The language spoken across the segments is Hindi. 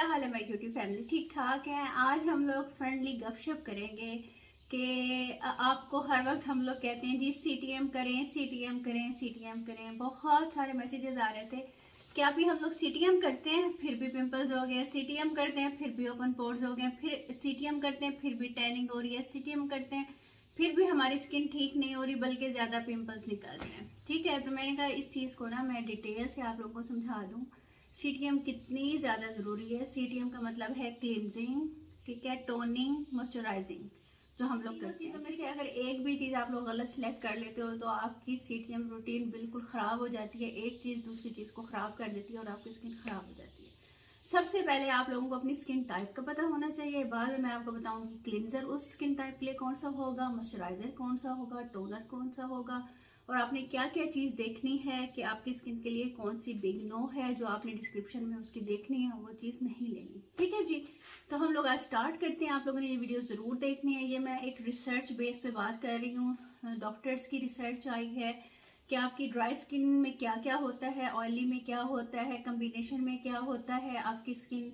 क्या हाल है मेरी क्यूटी फैमिली? ठीक ठाक है। आज हम लोग फ्रेंडली गपशप करेंगे कि आपको हर वक्त हम लोग कहते हैं जी सीटीएम करें, सीटीएम करें, सीटीएम करें। बहुत सारे मैसेजेस आ रहे थे कि अभी हम लोग सीटीएम करते हैं फिर भी पिंपल्स हो गए, सीटीएम करते हैं फिर भी ओपन पोर्स हो गए, फिर सीटीएम करते हैं फिर भी टैनिंग हो रही है, सीटीएम करते हैं फिर भी हमारी स्किन ठीक नहीं हो रही बल्कि ज़्यादा पिंपल्स निकल रहे हैं। ठीक है, तो मैंने कहा इस चीज़ को ना मैं डिटेल से आप लोगों को समझा दूँ सीटीएम कितनी ज़्यादा ज़रूरी है। सीटीएम का मतलब है क्लींजिंग, ठीक है, टोनिंग, मॉइस्चराइजिंग, जो हम लोग करते हैं। चीज़ों में से अगर एक भी चीज़ आप लोग गलत सेलेक्ट कर लेते हो तो आपकी सीटीएम रूटीन बिल्कुल ख़राब हो जाती है। एक चीज़ दूसरी चीज़ को ख़राब कर देती है और आपकी स्किन ख़राब हो जाती है। सबसे पहले आप लोगों को अपनी स्किन टाइप का पता होना चाहिए। बाद में मैं आपको बताऊंगी क्लींजर उस स्किन टाइप के लिए कौन सा होगा, मॉइस्चराइजर कौन सा होगा, टोनर कौन सा होगा, और आपने क्या क्या चीज़ देखनी है कि आपकी स्किन के लिए कौन सी बिग नो है जो आपने डिस्क्रिप्शन में उसकी देखनी है, वो चीज़ नहीं लेनी। ठीक है जी, तो हम लोग आज स्टार्ट करते हैं। आप लोगों ने ये वीडियो ज़रूर देखनी है। ये मैं एक रिसर्च बेस पे बात कर रही हूँ। डॉक्टर्स की रिसर्च आई है कि आपकी ड्राई स्किन में क्या क्या होता है, ऑयली में क्या होता है, कम्बिनेशन में क्या होता है, आपकी स्किन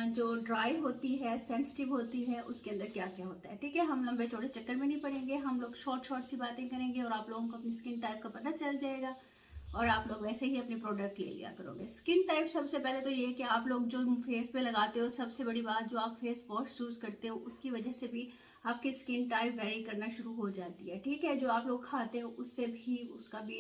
जो ड्राई होती है, सेंसिटिव होती है, उसके अंदर क्या क्या होता है। ठीक है, हम लंबे चौड़े चक्कर में नहीं पड़ेंगे, हम लोग शॉर्ट शॉर्ट सी बातें करेंगे और आप लोगों को अपनी स्किन टाइप का पता चल जाएगा और आप लोग वैसे ही अपने प्रोडक्ट ले लिया करोगे। स्किन टाइप सबसे पहले तो ये कि आप लोग जो फेस पे लगाते हो, सबसे बड़ी बात जो आप फेस वॉश यूज़ करते हो उसकी वजह से भी आपकी स्किन टाइप वेरी करना शुरू हो जाती है। ठीक है, जो आप लोग खाते हो उससे भी उसका भी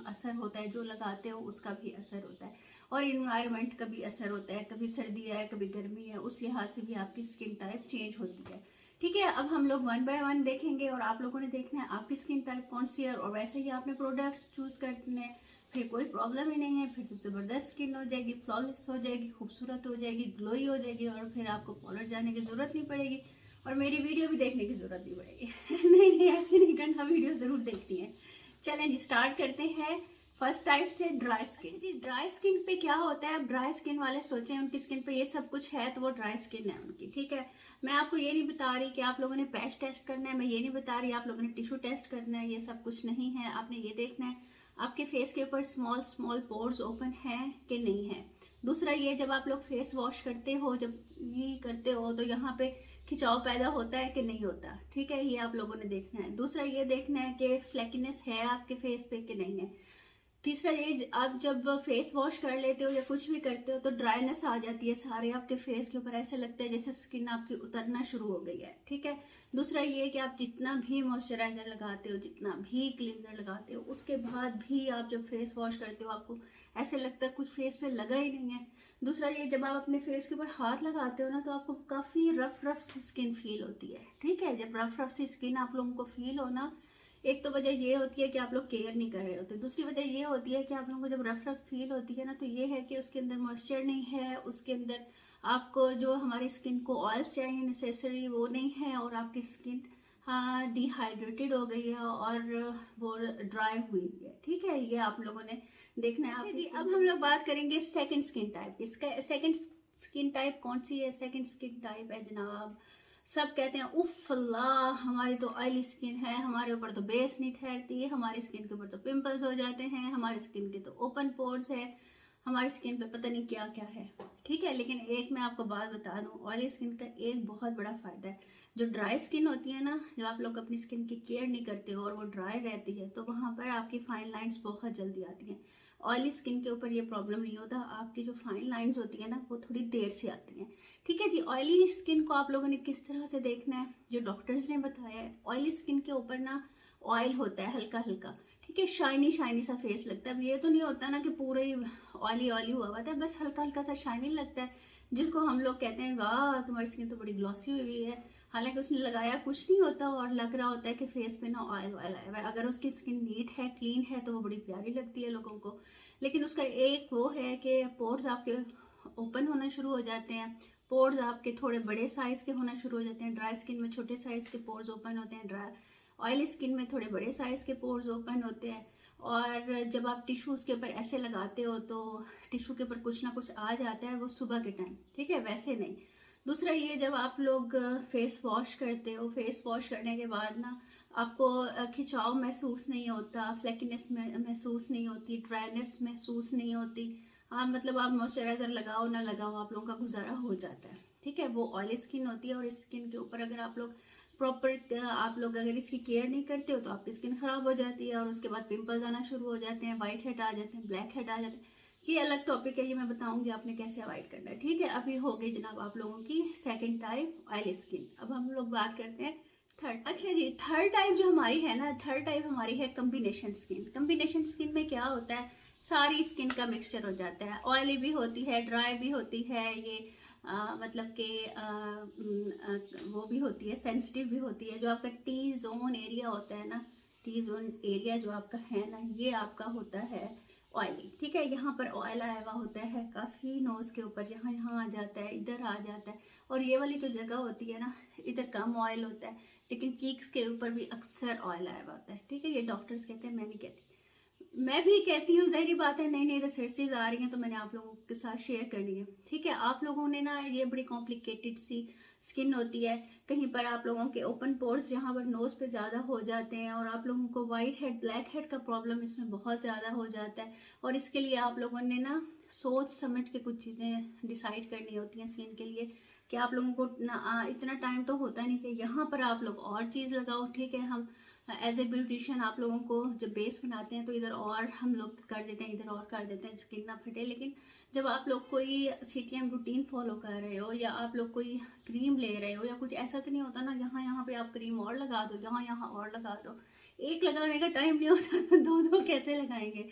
असर होता है, जो लगाते हो उसका भी असर होता है, और इन्वायरमेंट का भी असर होता है। कभी सर्दी है कभी गर्मी है, उस लिहाज से भी आपकी स्किन टाइप चेंज होती है। ठीक है, अब हम लोग वन बाय वन देखेंगे और आप लोगों ने देखना है आपकी स्किन टाइप कौन सी है और वैसे ही आपने प्रोडक्ट्स चूज करने हैं। फिर कोई प्रॉब्लम ही नहीं है, फिर तो ज़बरदस्त स्किन हो जाएगी, फ्लॉलेस हो जाएगी, खूबसूरत हो जाएगी, ग्लोई हो जाएगी, और फिर आपको पार्लर जाने की ज़रूरत नहीं पड़ेगी और मेरी वीडियो भी देखने की ज़रूरत नहीं पड़ेगी। नहीं नहीं, ऐसे नहीं करना, वीडियो ज़रूर देखती है। चलें जी, स्टार्ट करते हैं फर्स्ट टाइप से, ड्राई स्किन। जी, ड्राई स्किन पे क्या होता है? अब ड्राई स्किन वाले सोचें उनकी स्किन पे ये सब कुछ है तो वो ड्राई स्किन है उनकी। ठीक है, मैं आपको ये नहीं बता रही कि आप लोगों ने पैच टेस्ट करना है, मैं ये नहीं बता रही आप लोगों ने टिश्यू टेस्ट करना है, ये सब कुछ नहीं है। आपने ये देखना है आपके फेस के ऊपर स्मॉल स्मॉल पोर्स ओपन है कि नहीं है। दूसरा ये, जब आप लोग फेस वॉश करते हो, जब ये करते हो तो यहाँ पे खिंचाव पैदा होता है कि नहीं होता। ठीक है, ये आप लोगों ने देखना है। दूसरा ये देखना है कि फ्लैकीनेस है आपके फेस पे कि नहीं है। तीसरा ये, आप जब फेस वॉश कर लेते हो या कुछ भी करते हो तो ड्राइनेस आ जाती है सारे आपके फेस के ऊपर, ऐसे लगता है जैसे स्किन आपकी उतरना शुरू हो गई है। ठीक है, दूसरा ये कि आप जितना भी मॉइस्चराइजर लगाते हो, जितना भी क्लींजर लगाते हो, उसके बाद भी आप जब फेस वॉश करते हो आपको ऐसे लगता है कुछ फेस पे लगा ही नहीं है। दूसरा ये, जब आप अपने फेस के ऊपर हाथ लगाते हो ना तो आपको काफ़ी रफ रफ सी स्किन फील होती है। ठीक है, जब रफ रफ सी स्किन आप लोगों को फील हो ना, एक तो वजह ये होती है कि आप लोग केयर नहीं कर रहे होते, दूसरी वजह ये होती है कि आप लोगों को जब रफ रफ फील होती है ना तो ये है कि उसके अंदर मॉइस्चर नहीं है, उसके अंदर आपको जो हमारी स्किन को ऑयल्स चाहिए नेसेसरी वो नहीं है, और आपकी स्किन डिहाइड्रेटेड हो गई है और वो ड्राई हुई है। ठीक है, ये आप लोगों ने देखना है। अच्छा जी, अब हम लोग बात करेंगे सेकंड स्किन टाइप। इसका सेकंड स्किन टाइप कौन सी है? सेकंड स्किन टाइप है जनाब, सब कहते हैं उफ अल्लाह हमारी तो ऑयली स्किन है, हमारे ऊपर तो बेस नहीं ठहरती, हमारी स्किन के ऊपर तो पिंपल्स हो जाते हैं, हमारी स्किन के तो ओपन पोर्स है, हमारी स्किन पे पता नहीं क्या क्या है। ठीक है, लेकिन एक मैं आपको बात बता दूं, ऑयली स्किन का एक बहुत बड़ा फायदा है। जो ड्राई स्किन होती है ना, जब आप लोग अपनी स्किन की केयर नहीं करते हो और वो ड्राई रहती है तो वहां पर आपकी फाइन लाइंस बहुत जल्दी आती हैं। ऑयली स्किन के ऊपर ये प्रॉब्लम नहीं होता, आपकी जो फाइन लाइंस होती है ना वो थोड़ी देर से आती हैं। ठीक है जी, ऑयली स्किन को आप लोगों ने किस तरह से देखना है, जो डॉक्टर्स ने बताया है। ऑयली स्किन के ऊपर ना ऑयल होता है हल्का हल्का, ठीक है, शाइनी शाइनी सा फेस लगता है। अब ये तो नहीं होता ना कि पूरा ही ऑयली ऑयली हुआ हुआ था, बस हल्का हल्का सा शाइनी लगता है, जिसको हम लोग कहते हैं वाह तुम्हारी स्किन तो बड़ी ग्लॉसी हुई है, हालांकि उसने लगाया कुछ नहीं होता और लग रहा होता है कि फेस पे ना ऑयल ऑयल आया हुआ है। अगर उसकी स्किन नीट है, क्लीन है, तो वो बड़ी प्यारी लगती है लोगों को। लेकिन उसका एक वो है कि पोर्स आपके ओपन होना शुरू हो जाते हैं, पोर्स आपके थोड़े बड़े साइज के होना शुरू हो जाते हैं। ड्राई स्किन में छोटे साइज के पोर्स ओपन होते हैं, ड्राई ऑयली स्किन में थोड़े बड़े साइज के पोर्स ओपन होते हैं। और जब आप टिश्यूज के ऊपर ऐसे लगाते हो तो टिश्यू के ऊपर कुछ ना कुछ आ जाता है, वो सुबह के टाइम। ठीक है, वैसे नहीं। दूसरा ये, जब आप लोग फेस वॉश करते हो, फेस वॉश करने के बाद ना आपको खिंचाव महसूस नहीं होता, फ्लैकीनेस महसूस नहीं होती, ड्राइनेस महसूस नहीं होती, आप मतलब आप मॉइस्चराइजर लगाओ ना लगाओ, आप लोगों का गुजारा हो जाता है। ठीक है, वो ऑयली स्किन होती है और इस स्किन के ऊपर अगर आप लोग प्रॉपर आप लोग अगर इसकी केयर नहीं करते हो तो आपकी स्किन खराब हो जाती है और उसके बाद पिंपल्स आना शुरू हो जाते हैं, वाइट हेड आ जाते हैं, ब्लैक हेड आ जाते हैं। ये अलग टॉपिक है, ये मैं बताऊंगी आपने कैसे अवॉइड करना है। ठीक है, अभी हो गई जनाब आप लोगों की सेकंड टाइप ऑयली स्किन। अब हम लोग बात करते हैं थर्ड। अच्छा जी, थर्ड टाइप जो हमारी है ना, थर्ड टाइप हमारी है कम्बिनेशन स्किन। कम्बिनेशन स्किन में क्या होता है, सारी स्किन का मिक्सचर हो जाता है, ऑयली भी होती है, ड्राई भी होती है, ये मतलब कि वो भी होती है, सेंसिटिव भी होती है। जो आपका टी जोन एरिया होता है ना, टी जोन एरिया जो आपका है ना, ये आपका होता है ऑयली। ठीक है, यहाँ पर ऑयल आया हुआ होता है काफ़ी, नोज़ के ऊपर यहाँ यहाँ आ जाता है, इधर आ जाता है, और ये वाली जो जगह होती है ना, इधर कम ऑयल होता है, लेकिन चीक्स के ऊपर भी अक्सर ऑयल आया हुआ होता है। ठीक है, ये डॉक्टर्स कहते हैं, मैं नहीं कहती, मैं भी कहती हूँ, जाहिर बात है, नई नई रिसर्चेज आ रही हैं तो मैंने आप लोगों के साथ शेयर करनी है। ठीक है, आप लोगों ने ना, ये बड़ी कॉम्प्लिकेटेड सी स्किन होती है, कहीं पर आप लोगों के ओपन पोर्स जहाँ पर नोज पे ज़्यादा हो जाते हैं, और आप लोगों को वाइट हेड ब्लैक हेड का प्रॉब्लम इसमें बहुत ज़्यादा हो जाता है। और इसके लिए आप लोगों ने ना सोच समझ के कुछ चीज़ें डिसाइड करनी होती हैं स्किन के लिए, कि आप लोगों को ना इतना टाइम तो होता नहीं कि यहाँ पर आप लोग और चीज़ लगाओ। ठीक है, हम एज ए ब्यूटिशियन आप लोगों को जब बेस बनाते हैं तो इधर और हम लोग कर देते हैं, इधर और कर देते हैं, स्किन ना फटे। लेकिन जब आप लोग कोई सीटीएम रूटीन फॉलो कर रहे हो, या आप लोग कोई क्रीम ले रहे हो, या कुछ ऐसा तो नहीं होता ना, यहाँ यहाँ पे आप क्रीम और लगा दो, यहाँ यहाँ और लगा दो, एक लगाने का टाइम नहीं होता, दो दो कैसे लगाएंगे।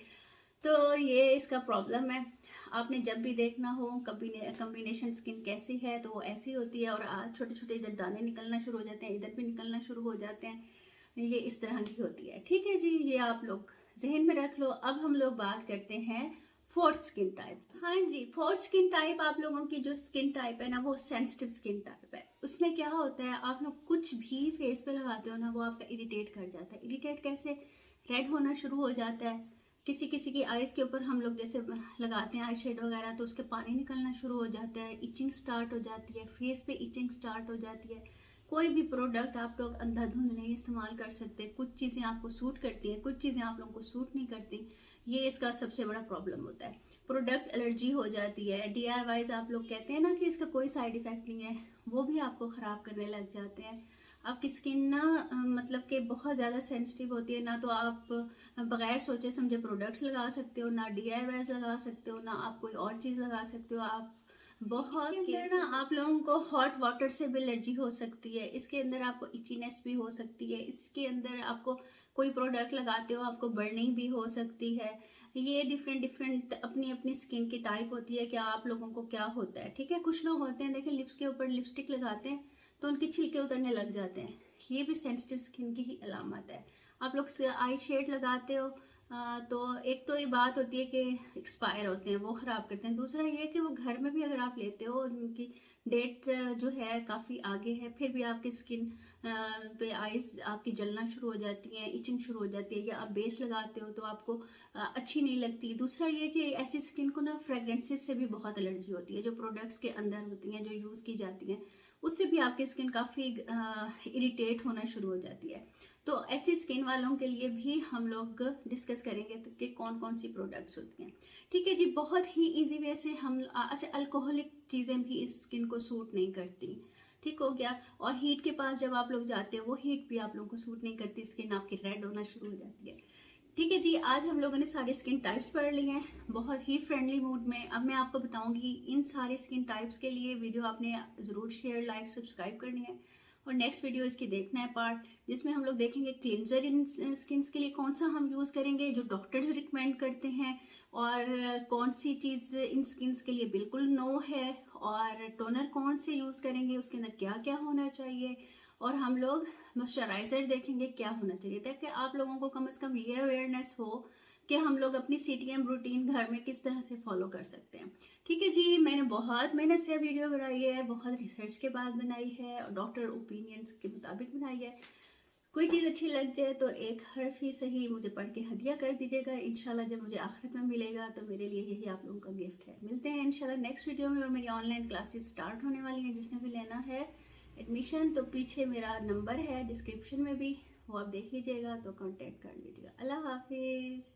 तो ये इसका प्रॉब्लम है। आपने जब भी देखना हो कम्बिनेशन स्किन कैसी है, तो वो ऐसी होती है, और छोटे छोटे इधर दाने निकलना शुरू हो जाते हैं, इधर भी निकलना शुरू हो जाते हैं, ये इस तरह की होती है। ठीक है जी, ये आप लोग जहन में रख लो। अब हम लोग बात करते हैं फोर्थ स्किन टाइप। हाँ जी, फोर्थ स्किन टाइप आप लोगों की जो स्किन टाइप है ना, वो सेंसिटिव स्किन टाइप है। उसमें क्या होता है, आप लोग कुछ भी फेस पे लगाते हो ना, वो आपका इरिटेट कर जाता है। इरिटेट कैसे, रेड होना शुरू हो जाता है, किसी किसी की आईज के ऊपर हम लोग जैसे लगाते हैं आई शेड वगैरह, तो उसके पानी निकलना शुरू हो जाता है, इचिंग स्टार्ट हो जाती है, फेस पे इचिंग स्टार्ट हो जाती है। कोई भी प्रोडक्ट आप लोग अंधाधुंध नहीं इस्तेमाल कर सकते, कुछ चीज़ें आपको सूट करती हैं, कुछ चीज़ें आप लोगों को सूट नहीं करती। ये इसका सबसे बड़ा प्रॉब्लम होता है। प्रोडक्ट एलर्जी हो जाती है, DIYs आप लोग कहते हैं ना कि इसका कोई साइड इफेक्ट नहीं है, वो भी आपको ख़राब करने लग जाते हैं। आपकी स्किन ना मतलब कि बहुत ज़्यादा सेंसिटिव होती है, ना तो आप बगैर सोचे समझे प्रोडक्ट्स लगा सकते हो, ना DIYs लगा सकते हो, ना आप कोई और चीज़ लगा सकते हो। आप बहुत अंदर ना आप लोगों को हॉट वाटर से भी एलर्जी हो सकती है, इसके अंदर आपको इचीनेस भी हो सकती है, इसके अंदर आपको कोई प्रोडक्ट लगाते हो आपको बर्निंग भी हो सकती है। ये डिफरेंट डिफरेंट अपनी अपनी स्किन की टाइप होती है कि आप लोगों को क्या होता है। ठीक है, कुछ लोग होते हैं, देखिए लिप्स के ऊपर लिपस्टिक लगाते हैं तो उनके छिलके उतरने लग जाते हैं, ये भी सेंसिटिव स्किन की ही अलामत है। आप लोग आई शेड लगाते हो तो एक तो ये बात होती है कि एक्सपायर होते हैं, वो ख़राब करते हैं। दूसरा ये कि वो घर में भी अगर आप लेते हो और उनकी डेट जो है काफ़ी आगे है, फिर भी आपकी स्किन पे आइज़ आपकी जलना शुरू हो जाती हैं, इचिंग शुरू हो जाती है, या आप बेस लगाते हो तो आपको अच्छी नहीं लगती। दूसरा ये कि ऐसी स्किन को ना फ्रेगरेंसेस से भी बहुत एलर्जी होती है, जो प्रोडक्ट्स के अंदर होती हैं, जो यूज़ की जाती हैं, उससे भी आपकी स्किन काफ़ी इरिटेट होना शुरू हो जाती है। तो ऐसी स्किन वालों के लिए भी हम लोग डिस्कस करेंगे कि कौन कौन सी प्रोडक्ट्स होती हैं। ठीक है जी, बहुत ही इजी वे से हम अच्छा, अल्कोहलिक चीज़ें भी इस स्किन को सूट नहीं करती, ठीक हो गया। और हीट के पास जब आप लोग जाते हो, वो हीट भी आप लोगों को सूट नहीं करती, स्किन आपकी रेड होना शुरू हो जाती है। ठीक है जी, आज हम लोगों ने सारे स्किन टाइप्स पढ़ लिए हैं बहुत ही फ्रेंडली मूड में। अब मैं आपको बताऊंगी इन सारे स्किन टाइप्स के लिए वीडियो आपने ज़रूर शेयर लाइक सब्सक्राइब करनी है, और नेक्स्ट वीडियो इसकी देखना है पार्ट, जिसमें हम लोग देखेंगे क्लिनजर इन स्किन्स के लिए कौन सा हम यूज़ करेंगे जो डॉक्टर्स रिकमेंड करते हैं, और कौन सी चीज़ इन स्किन्स के लिए बिल्कुल नो है, और टोनर कौन से यूज़ करेंगे, उसके अंदर क्या क्या होना चाहिए, और हम लोग मॉइस्चराइजर देखेंगे क्या होना चाहिए, ताकि आप लोगों को कम से कम ये अवेयरनेस हो कि हम लोग अपनी CTM रूटीन घर में किस तरह से फॉलो कर सकते हैं। ठीक है जी, मैंने बहुत मेहनत से वीडियो बनाई है, बहुत रिसर्च के बाद बनाई है, और डॉक्टर ओपिनियंस के मुताबिक बनाई है। कोई चीज़ अच्छी लग जाए तो एक हर्फ ही सही मुझे पढ़ के हदिया कर दीजिएगा। इंशाल्लाह जब मुझे आखिरत में मिलेगा तो मेरे लिए यही आप लोगों का गिफ्ट है। मिलते हैं इंशाल्लाह नेक्स्ट वीडियो में, और मेरी ऑनलाइन क्लासेस स्टार्ट होने वाली हैं, जिसने भी लेना है एडमिशन तो पीछे मेरा नंबर है डिस्क्रिप्शन में भी, वो आप देख लीजिएगा, तो कांटेक्ट कर लीजिएगा। अल्लाह हाफिज़।